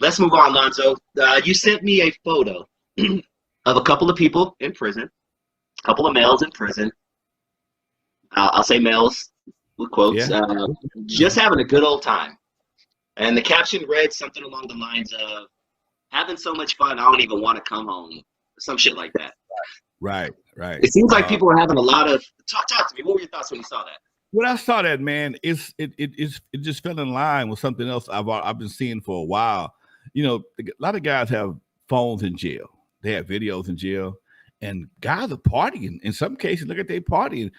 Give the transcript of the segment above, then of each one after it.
let's move on, Lonzo. You sent me a photo of a couple of people in prison, a couple of males in prison. I'll say males with quotes, just having a good old time. And the caption read something along the lines of, having so much fun, I don't even want to come home. Some shit like that. Right. It seems like people are having a lot of, talk to me. What were your thoughts when you saw that? When I saw that, man, it just fell in line with something else I've been seeing for a while. You know, a lot of guys have phones in jail. They have videos in jail. And guys are partying. In some cases, look at they partying,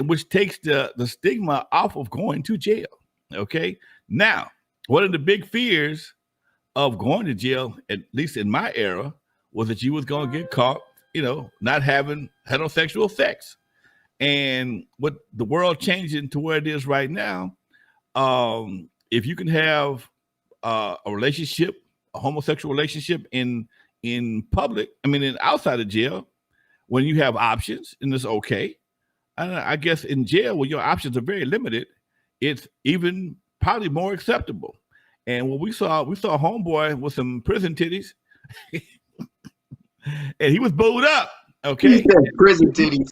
which takes the stigma off of going to jail. Okay? Now, one of the big fears of going to jail, at least in my era, was that you was going to get caught, you know, not having heterosexual sex. And with the world changing to where it is right now, if you can have a relationship, a homosexual relationship in public, in outside of jail, when you have options, and it's okay. I guess in jail, when your options are very limited, it's even probably more acceptable. And what we saw a homeboy with some prison titties, and he was booed up. Okay, prison titties.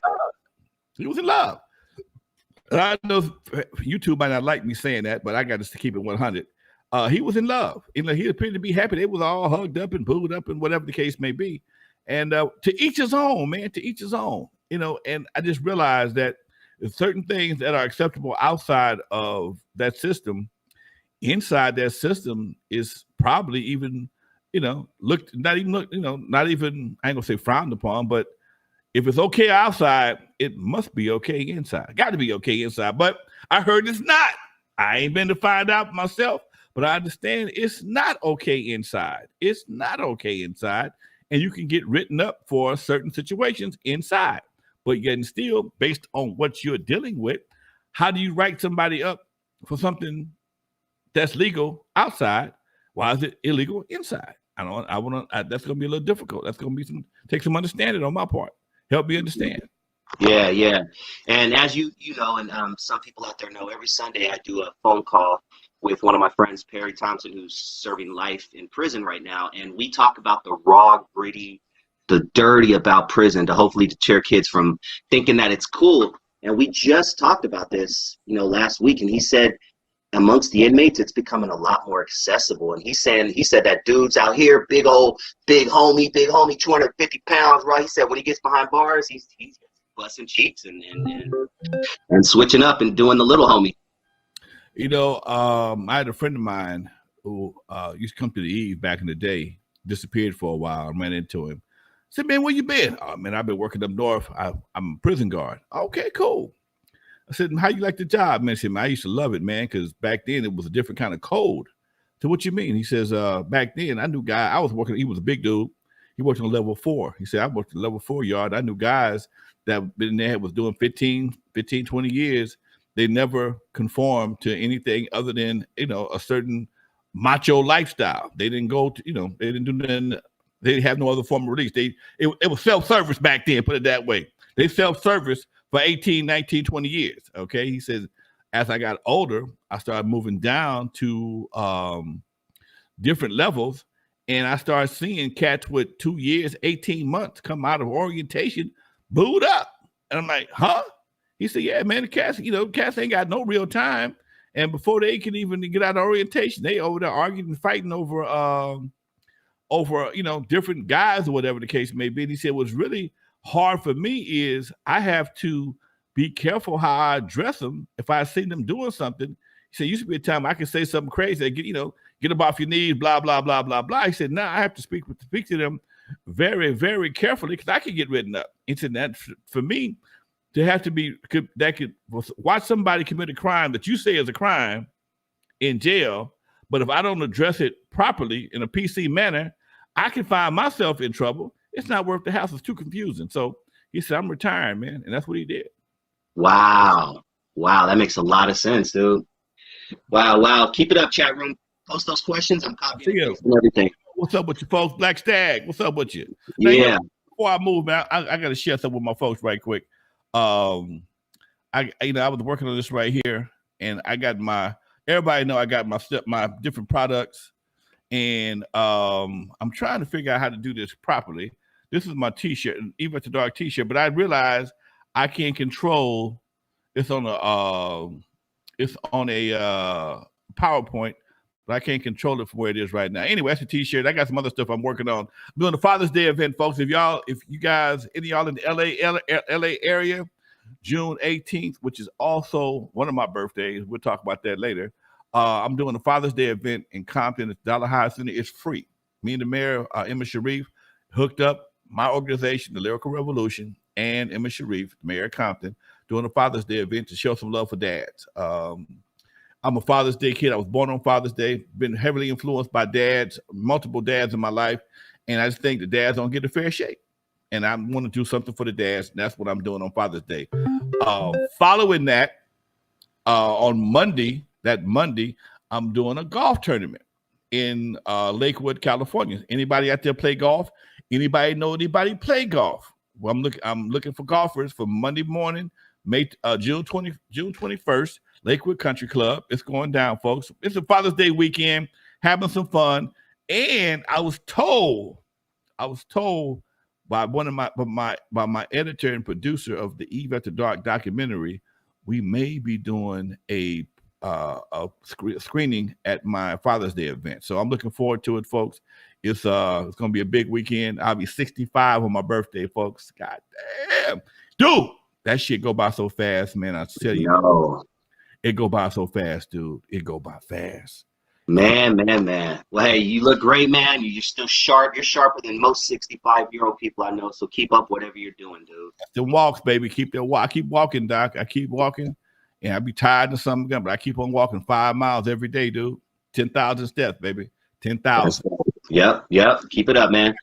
He was in love. And I know YouTube might not like me saying that, but I got to keep it 100. He was in love. He appeared to be happy. They was all hugged up and booed up and whatever the case may be. And to each his own, man. To each his own. You know, and I just realized that there's certain things that are acceptable outside of that system. Inside that system is probably even, not even, I ain't gonna say frowned upon, but if it's okay outside, it must be okay inside. Got to be okay inside. But I heard it's not. I ain't been to find out myself, but I understand it's not okay inside. It's not okay inside. And you can get written up for certain situations inside. But yet still, based on what you're dealing with, how do you write somebody up for something that's legal outside? Why is it illegal inside? That's going to be a little difficult. That's going to take some understanding on my part. Help me understand. Yeah. And as you know, and some people out there know, every Sunday I do a phone call with one of my friends, Perry Thompson, who's serving life in prison right now. And we talk about the raw, gritty, the dirty about prison to hopefully deter kids from thinking that it's cool. And we just talked about this, last week. And he said, amongst the inmates, it's becoming a lot more accessible. And he said that dudes out here, big homie, 250 pounds, right? He said when he gets behind bars, he's busting cheeks and switching up and doing the little homie. I had a friend of mine who used to come to the Eve back in the day, disappeared for a while. I ran into him. I said, man, where you been? Oh, man, I've been working up north. I'm a prison guard. Okay, cool. I said, how you like the job? Man, I said, man, I used to love it, man, because back then it was a different kind of code. So what you mean? He says, back then I knew guy. I was working. He was a big dude. He worked on level 4. He said, I worked on level 4 yard. I knew guys that been there, was doing 15, 20 years. They never conformed to anything other than, a certain macho lifestyle. They didn't go to, they didn't do nothing. They didn't have no other form of release. It was self-service back then, put it that way. They self-service for 18, 19, 20 years. Okay. He says, as I got older, I started moving down to different levels. And I started seeing cats with 2 years, 18 months come out of orientation, booed up. And I'm like, huh? He said, yeah, man, the cats ain't got no real time. And before they can even get out of orientation, they over there arguing and fighting over different guys or whatever the case may be. And he said, what's really hard for me is I have to be careful how I address them. If I see them doing something, he said, used to be a time I could say something crazy, get up off your knees, blah, blah, blah, blah, blah. He said, now I have to speak to them very, very carefully because I could get written up. He said, that for me to have to be, that could watch somebody commit a crime that you say is a crime in jail, but if I don't address it properly in a PC manner, I can find myself in trouble. It's not worth the hassle. It's too confusing. So he said, I'm retiring, man. And that's what he did. Wow. That makes a lot of sense, dude. Wow. Keep it up, chat room. Post those questions. I'm copying and everything. What's up with you folks? Black Stag, what's up with you? Now, before I move, man, I got to share something with my folks right quick. I was working on this right here, and I got everybody know I got my different products. And I'm trying to figure out how to do this properly. This is my T-shirt, even at the dark T-shirt, but I realized I can't control. It's on a PowerPoint, but I can't control it from where it is right now. Anyway, that's a T-shirt. I got some other stuff I'm working on. I'm doing the Father's Day event, folks. If you guys, any of y'all in the LA area, June 18th, which is also one of my birthdays. We'll talk about that later. I'm doing a Father's Day event in Compton. It's Dollar High Center. It's free. Me and the mayor, Emma Sharif, hooked up my organization, the Lyrical Revolution, and Emma Sharif, the mayor of Compton, doing a Father's Day event to show some love for dads. I'm a Father's Day kid. I was born on Father's Day, been heavily influenced by dads, multiple dads in my life. And I just think the dads don't get a fair shake. And I want to do something for the dads. And that's what I'm doing on Father's Day. Following that, on Monday, I'm doing a golf tournament in Lakewood, California. Anybody out there play golf? Anybody know anybody play golf? Well, I'm looking for golfers for Monday morning, June 21st, Lakewood Country Club. It's going down, folks. It's a Father's Day weekend, having some fun. And I was told by my editor and producer of the Eve After Dark documentary, we may be doing a screening at my Father's Day event. So I'm looking forward to it, folks. It's going to be a big weekend. I'll be 65 on my birthday, folks. God damn. Dude, that shit go by so fast, man. I tell you. No. It go by so fast, dude. It go by fast. Man. Well, hey, you look great, man. You're still sharp. You're sharper than most 65-year-old people I know. So keep up whatever you're doing, dude. The walks, baby. I keep walking, Doc. I keep walking. And I be tired of something, but I keep on walking 5 miles every day, dude. 10,000 steps, baby. 10,000. Yep. Keep it up, man.